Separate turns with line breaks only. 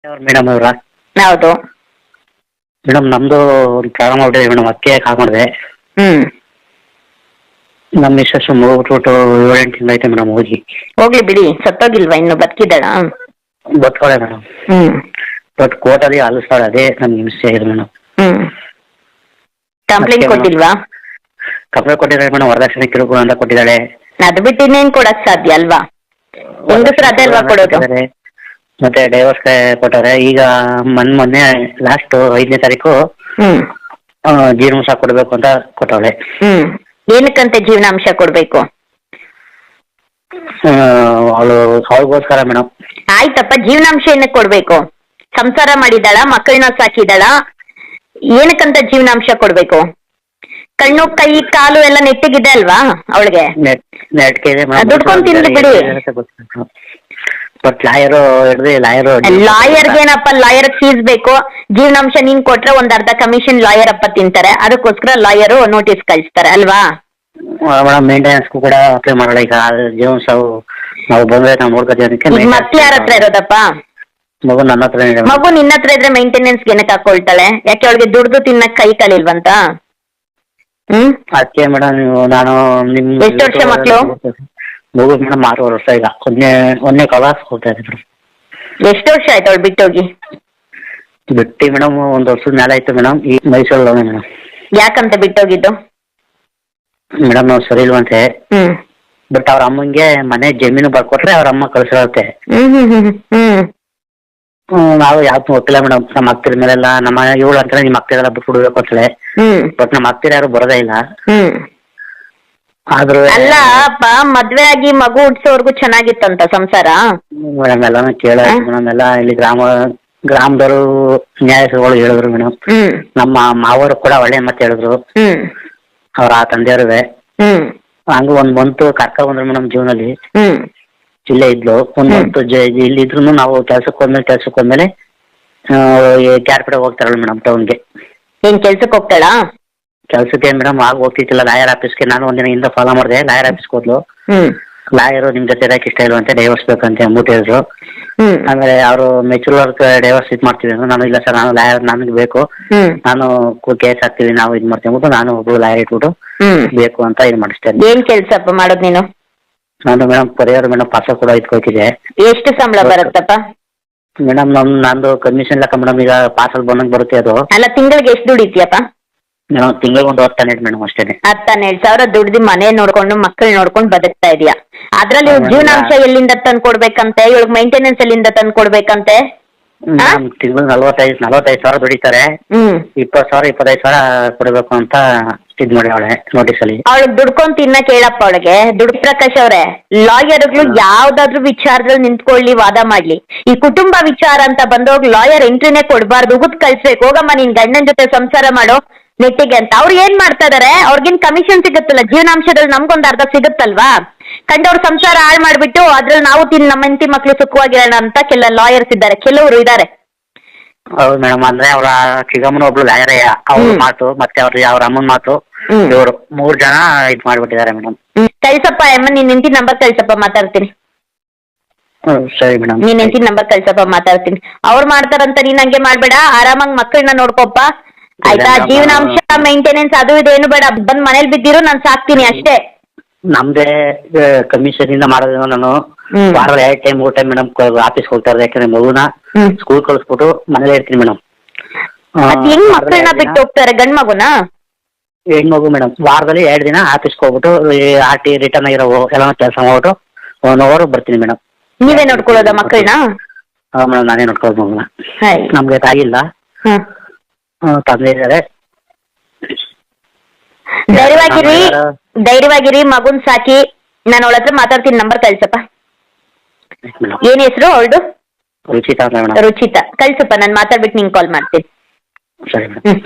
Madam ಅವರ
ಹೌದು.
Madam ನಮ್ದು ಒಂದು ಪ್ರಾಬ್ಲಮ್ ಆಗ್ಬಿಟ್ಟಿದೆ ಮೇಡಮ್, ಅದಕ್ಕೆ ಕಾಲ್ ಮಾಡಿದೆ.
ಹ್ಮ್.
ನಮ್ಮ ಮಿಸ್ಸಸ್ ಹೋಗ್ಬಿಟ್ಟು 7-8 ತಿಂಗಳಾಯ್ತು ಮೇಡಮ್ ಹೋಗಿ.
ಹೋಗ್ಲಿ ಬಿಡಿ, ಸತ್ತೋಗಿಲ್ವಾ ಇನ್ನು ಬದುಕಿದ್ದಾಳ?
ಬದುಕಳೆ ಮೇಡಮ್,
ಹ್ಮ್.
ಬಟ್ ಕೋರ್ಟಲ್ಲಿ ಅಲಿಸ್ತಾಳೆ, ಅದೇ ನಮ್ಗೆ ಹಿಂಸೆ ಆಗಿದೆ ಮೇಡಮ್.
ಹ್ಮ್. ಕಂಪ್ಲೇಂಟ್
ಅದಕ್ಕೆ
ಕೊಟ್ಟಿಲ್ವಾ?
ಕಂಪ್ಲೇಂಟ್ ಕೊಟ್ಟಿದ್ದಾಳೆ ಮೇಡಮ್, ವರದಕ್ಷಿಣೆ ಕಿರುಕುಳ ಅಂತ ಕೊಟ್ಟಿದ್ದಾಳೆ.
ಅದು ಬಿಟ್ಟು ಇನ್ನೇನ್ ಕೊಡಕ್ ಸಾಧ್ಯ ಅಲ್ವಾ? ಹೆಂಗಸ್ರು ಅದೇ ಅಲ್ವಾ ಕೊಡೋದು?
ಮತ್ತೆ ಡೈವರ್ಸ್ ಕೊಟ್ಟಾರೆ. ಈಗ ಮೊನ್ನೆ ಲಾಸ್ಟ್ 5ನೇ ತಾರೀಕು
ಹ್ಮ್.
ಜೀವನಾಂಶ ಕೊಡಬೇಕು ಅಂತ ಕೊಟ್ಟವಳೆ.
ಹ್ಮ್. ಏನಕ್ಕಂತೆ ಜೀವನಾಂಶ ಕೊಡ್ಬೇಕು?
ಅವಳಿಗೋಸ್ಕರ ಮೇಡಮ್.
ಆಯ್ತಪ್ಪ, ಜೀವನಾಂಶ ಏನಕ್ಕೆ ಕೊಡ್ಬೇಕು? ಸಂಸಾರ ಮಾಡಿದಾಳ, ಮಕ್ಕಳನ್ನ ಸಾಕಿದಾಳ, ಏನಕ್ಕಂತ ಜೀವನಾಂಶ ಕೊಡ್ಬೇಕು? ಕಣ್ಣು ಕೈ ಕಾಲು ಎಲ್ಲ ನೆಟ್ಟಿಗಿದೆ ಅಲ್ವಾ ಅವಳಿಗೆ?
ನೆಟ್ಗೆ ಇದೆ
ದುಡ್ಕೊಂಡ್ ತಿನ್ಲಿ ಬಿಡಿ.
ಬಟ್ ಲಾಯರು
ಲಾಯರ್ಗೇನಪ್ಪ, ಲಾಯರ್ ಫೀಸ್ ಬೇಕು. ಜೀವನಾಂಶ ನೀನ್ ಕೊಟ್ರೆ ಒಂದ್ ಅರ್ಧ ಕಮಿಷನ್ ಲಾಯರ್ ಅಪ್ಪ ತಿಂತಾರೆ, ಅದಕ್ಕೋಸ್ಕರ ಲಾಯರು ನೋಟಿಸ್ ಕಳಿಸ್ತಾರೆ ಅಲ್ವಾ?
ಮೇಡಮ್ ಮೇಂಟೆನೆನ್ಸ್ಗೂ ಕೂಡ ಅಪ್ಲೈ ಮಾಡೋಣ. ಈಗ ಜೀವನಾಂಶ ನಾವು ಬಂದ್ರೆ ನಾವು ನೋಡ್ಕೋತೀವಿ.
ಮಕ್ಳು ಯಾರ ಹತ್ರ ಇರೋದಪ್ಪ?
ಮಗು ನನ್ನ ಹತ್ರ ಇದೆ.
ಮಗು ನಿನ್ನ ಹತ್ರ ಇದ್ರೆ ಮೇಂಟೆನೆನ್ಸ್ ಏನಕ್ಕೆ ಹಾಕೊಳ್ತಾಳೆ? ಯಾಕೆ ಅವಳಿಗೆ ದುಡ್ದು ತಿನ್ನಕ್ ಕೈ ಕಲಿಲ್ವಂತ? ಹ್ಮ್.
ಅದಕ್ಕೆ ಮೇಡಮ್ ನಾನು ನಿಮ್
ಎಷ್ಟು ವರ್ಷ ಮಕ್ಳು?
ಮಗು ಮೇಡಮ್ 6 ವರ್ಷ. ಈಗ ಒಂದನೇ ಕ್ಲಾಸ್ ಹೋಗ್ತಾ ಇದೆ ಮೇಡಮ್.
ಎಷ್ಟು ವರ್ಷ ಆಯ್ತು ಅವಳು ಬಿಟ್ಟೋಗಿ?
ಬಿಟ್ಟು ಮೇಡಮ್ 1 ವರ್ಷದ ಮೇಲೆ ಆಯ್ತು ಮೇಡಮ್. ಈ ಮೈಸೂರಲ್ಲಿ ಮೇಡಮ್.
ಯಾಕಂತ ಬಿಟ್ಟೋಗಿದ್ದು?
ಮೇಡಮ್ ನಾವು ಸರಿ ಇಲ್ವಂತೆ.
ಹ್ಮ್.
ಬಟ್ ಅವ್ರ ಅಮ್ಮಂಗೆ ಮನೆ ಜಮೀನು ಬರ್ಕೊಟ್ರೆ ಅವ್ರ ಅಮ್ಮ ಕಳ್ಸಿರತ್ತೆ. ನಾವು ಯಾವ್ದು ಒಪ್ಪಿಲ್ಲ ಮೇಡಮ್. ನಮ್ಮ ಅಕ್ಕರ ಮೇಲೆಲ್ಲ ನಮ್ಮ ಇವಳು ಅಂತಾನೆ ನಿಮ್ಮ ಅಕ್ಕರೆಲ್ಲ ಬಿಟ್ಬಿಡ್ಬೇಕು ಅಂತೇಳಿ. ಬಟ್ ನಮ್ಮ ಅಕ್ಕರ ಯಾರು ಬರೋದೇ ಇಲ್ಲ. ಆದ್ರೂ
ಅಲ್ಲ ಅಪ್ಪ, ಮದ್ವೆ ಆಗಿ ಮಗು ಹುಡ್ಸೋರ್ಗು ಚೆನ್ನಾಗಿತ್ತಂತ ಸಂಸಾರ.
ಮೇಡಮ್ ಎಲ್ಲಾನು ಕೇಳಾಯ್ತು ಮೇಡಮ್. ಎಲ್ಲ ಇಲ್ಲಿ ಗ್ರಾಮದವರು ನ್ಯಾಯಾಧೀಶರುಗಳು ಹೇಳಿದ್ರು ಮೇಡಮ್. ನಮ್ಮ ಮಾವರು ಕೂಡ ಒಳ್ಳೆ ಮತ್ತೆ ಹೇಳಿದ್ರು. ಅವ್ರ ಆ ತಂದೆಯವ್ರವೇ ಹಂಗ 1 ಮಂತ್ ಕರ್ಕ ಬಂದ್ರು ಮೇಡಮ್. ಜೀವನದಲ್ಲಿ ಇಲ್ಲೇ ಇದ್ಲು 1 ಮಂತ್. ಇಲ್ಲಿ ಇದ್ರು ನಾವು ಕೆಲ್ಸಕ್ಕೆ ಹೋದ್ಮೇಲೆ ಕ್ಯಾರ್ಪೇಟೆ ಹೋಗ್ತಾರಲ್ಲ ಮೇಡಮ್ ಟೌನ್ಗೆ.
ಏನ್ ಕೆಲ್ಸಕ್ಕೆ ಹೋಗ್ತಾಳ?
ಕೆಲ್ಸಕ್ಕೆ ಮೇಡಮ್ ಆಗ ಹೋಗ್ತಿತ್ತಿಲ್ಲ ಲಾಯರ್ ಆಫೀಸ್ಗೆ. ನಾನು ಒಂದಿನ ಹಿಂದೆ ಫಾಲೋ ಮಾಡಿದೆ. ಲಾಯರ್ ಆಫೀಸ್ಗೆ ಹೋದ್ಲು. ಲಾಯರು ನಿಮ್ ಜೊತೆ ಇರಕ್ಕೆ ಇಷ್ಟ ಇಲ್ವಂತೆ, ಡೈವರ್ಸ್ ಬೇಕಂತ ಅಂದ್ಬಿಟ್ಟು ಹೇಳಿದ್ರು. ಆಮೇಲೆ ಅವರು ಮೆಚೂರ್ ವರ್ಕ್ ಡೈವರ್ಸ್ ಮಾಡ್ತೀವಿ ಅಂದ್ರೆ ನಾನು ಇಲ್ಲ ಸರ್, ನಾನು ಲಾಯರ್ ನನಗೆ ಬೇಕು, ನಾನು ಕೇಸ್ ಹಾಕ್ತೀವಿ, ನಾವು ಇದು ಮಾಡ್ತೀವಿ ಅಂದ್ಬಿಟ್ಟು ನಾನು ಒಬ್ರು ಲಾಯರ್ ಇಟ್ಬಿಟ್ಟು ಬೇಕು ಅಂತ ಇದು ಮಾಡಿಸ್ತೇನೆ.
ಏನ್ ಕೆಲ್ಸಪ್ಪ ಮಾಡೋದು ನೀನು?
ನಾನು ಮೇಡಮ್ ಪರಿಹಾರ ಮೇಡಮ್ ಪಾಸ ಕೂಡ ಇಟ್ಕೋತಿದ್ದೆ.
ಎಷ್ಟು ಸಂಬಳ ಬರುತ್ತಪ್ಪ?
ಮೇಡಮ್ ನಂದು ಕಮಿಷನ್ ಲೆಕ್ಕ ಮೇಡಮ್. ಈಗ ಪಾಸಲ್ ಬಂದಂಗೆ ಬರುತ್ತೆ ಅದು.
ಅಲ್ಲ, ತಿಂಗಳಿಗೆ ಎಷ್ಟು ದುಡಿತೀಯಪ್ಪ?
ಮೇಡಮ್ ತಿಂಗಳಿಗೆ ಒಂದು 10-12 ಮೇಡಮ್ ಅಷ್ಟೇ.
10-12 ಸಾವಿರ ದುಡ್ದು ಮನೆ ನೋಡ್ಕೊಂಡು ಮಕ್ಕಳು ನೋಡ್ಕೊಂಡು ಬದುಕ್ತಾ ಇದೀಯಾ. ಅದ್ರಲ್ಲಿ ಜೀವನಾಂಶ ಎಲ್ಲಿಂದ ತಂದು ಕೊಡ್ಬೇಕಂತೆ? ಇವಳಿಗೆ ಮೈಂಟೆನೆನ್ಸ್ ಎಲ್ಲಿಂದ ತಂದು ಕೊಡ್ಬೇಕಂತೆ?
ತಿಂಗಳು 45 ಸಾವಿರ ದುಡಿತಾರೆ. 20 ಸಾವಿರ 25 ಸಾವಿರ ಕೊಡಬೇಕು ಅಂತ ಇದ್ ಮಾಡಿ ಅವಳೆ ನೋಟಿಸ್ ಅಲ್ಲಿ. ಅವಳಿಗೆ
ದುಡ್ಕೊಂಡ್ ತಿನ್ನಕ್ ಹೇಳಪ್ಪ ಅವಳಿಗೆ. ದುಡ್ಡು ಪ್ರಕಾಶ್ ಅವ್ರೆ, ಲಾಯರ್ಗಳು ಯಾವ್ದಾದ್ರು ವಿಚಾರದಲ್ಲಿ ನಿಂತ್ಕೊಳ್ಳಿ, ವಾದ ಮಾಡ್ಲಿ. ಈ ಕುಟುಂಬ ವಿಚಾರ ಅಂತ ಬಂದೋಗ್ ಲಾಯರ್ ಎಂಟ್ರಿನೇ ಕೊಡ್ಬಾರ್ದು, ಉಗುತ್ ಕಳ್ಸ್ಬೇಕು. ಹೋಗಮ್ಮ ನಿನ್ ಗಂಡನ ಜೊತೆ ಸಂಸಾರ ಮಾಡೋ ನೆಟ್ಟಿಗೆ ಅಂತ. ಅವ್ರು ಏನ್ ಮಾಡ್ತಾ ಇದಾರೆ? ಅವ್ರಿಗೇನ್ ಕಮಿಷನ್ ಸಿಗುತ್ತಲ್ಲ, ಜೀವನಾಂಶದಲ್ಲಿ ನಮ್ಗೊಂದು ಅರ್ಧ ಸಿಗುತ್ತಲ್ವಾ? ಕಂಡವ್ರ ಸಂಸಾರ ಹಾಳು ಮಾಡ್ಬಿಟ್ಟು ಅದ್ರಲ್ಲಿ ನಾವು ನಮ್ಮ ಹೆಂಡತಿ ಮಕ್ಳು ಸುಖವಾಗಿರೋಣ ಅಂತ ಕೆಲ ಲಾಯರ್ಸ್ ಇದ್ದಾರೆ, ಕೆಲವರು ಇದ್ದಾರೆ.
ಹೌದು ಮೇಡಮ್. ಅಂದ್ರೆ ಅವ್ರ ಚಿಕ್ಕಮ್ಮನ ಒಬ್ಳು ಲಾಯರೇ, ಅವ್ರ ಮಾತು ಮತ್ತೆ ಅವ್ರ ಅಮ್ಮನ ಮಾತು, ಇವರು 3 ಜನ ಇದ್ ಮಾಡ್ಬಿಟ್ಟಿದ್ದಾರೆ ಮೇಡಮ್.
ಕಳ್ಸಪ್ಪ ಅಮ್ಮ, ನಿನ್ ಹೆಂಡತಿ ನಂಬರ್ ಕಳ್ಸಪ್ಪ, ಮಾತಾಡ್ತೀನಿ.
ಸರಿ ಮೇಡಮ್.
ನೀನ್ ಹೆಂಡತಿ ನಂಬರ್ ಕಳ್ಸಪ್ಪ, ಮಾತಾಡ್ತೀನಿ. ಅವ್ರು ಮಾಡ್ತಾರಂತ ನೀನ್ ಹಂಗೆ ಮಾಡ್ಬೇಡ, ಆರಾಮಾಗಿ ಮಕ್ಕಳನ್ನ ನೋಡ್ಕೊಪ್ಪ ಆಯ್ತಾ? ಜೀವನಾಂಶ ಮೇಂಟೆನೆನ್ಸ್ ಅದು ಇದೇನು ಬೇಡ, ಬಂದ್ ಮನೇಲಿ ಬಿದ್ದಿರು, ನಾನ್ ಸಾಕ್ತೀನಿ ಅಷ್ಟೇ.
ನಮ್ದೇ ಕಮಿಷನ್ ಇಂದ ಮಾಡೋದು. ನಾನು ವಾರದ 2 ಟೈಮ್ 3 ಟೈಮ್ ಮೇಡಮ್ ಆಫೀಸ್ ಹೋಗ್ತಾ ಇರೋದು. ಯಾಕಂದ್ರೆ ಮಗುನ ಸ್ಕೂಲ್ ಕಳಿಸ್ಬಿಟ್ಟು ಮನೇಲೆ ಇರ್ತೀನಿ ಮೇಡಮ್.
ಹೆಂಗ್ ಮಕ್ಕಳನ್ನ ಬಿಟ್ಟು ಹೋಗ್ತಾರೆ? ಗಂಡ್ ಮಗುನ?
ಹೆಣ್ಮಗು ಮೇಡಮ್. ವಾರದಲ್ಲಿ 2 ದಿನ ಆಫೀಸ್ಗೆ ಹೋಗ್ಬಿಟ್ಟು RT ರಿಟರ್ನ್ ಆಗಿರೋ ಎಲ್ಲ ಕೆಲಸ ಮಾಡ್ಬಿಟ್ಟು 1 ಅವರ್ ಬರ್ತೀನಿ ಮೇಡಮ್.
ನೀವೇ ನೋಡ್ಕೊಳ್ಳೋದ ಮಕ್ಕಳನ್ನ?
ಮೇಡಮ್ ನಾನೇ ನೋಡ್ಕೊಳ್ಳೋದು ಮಗುನ. ನಮ್ಗೆ ತಾಯಿಲ್ಲ, ತಂದೆ ಇದ್ದಾರೆ.
ಧೈರ್ಯವಾಗಿರಿ, ಮಗುನ್ ಸಾಕಿ. ನಾನು ಅವಳ ಹತ್ರ ಮಾತಾಡ್ತೀನಿ, ನಂಬರ್ ಕಳ್ಸಪ್ಪ. ಏನ್ ಹೆಸರು ಅವಳ್ದು?
ರುಚಿತಾ.
ರುಚಿತಾ, ಕಳ್ಸಪ್ಪ, ನಾನು ಮಾತಾಡ್ಬಿಟ್ಟು ನಿಂಗೆ ಕಾಲ್ ಮಾಡ್ತೀನಿ.
ಸರಿ ಮೇಡಮ್.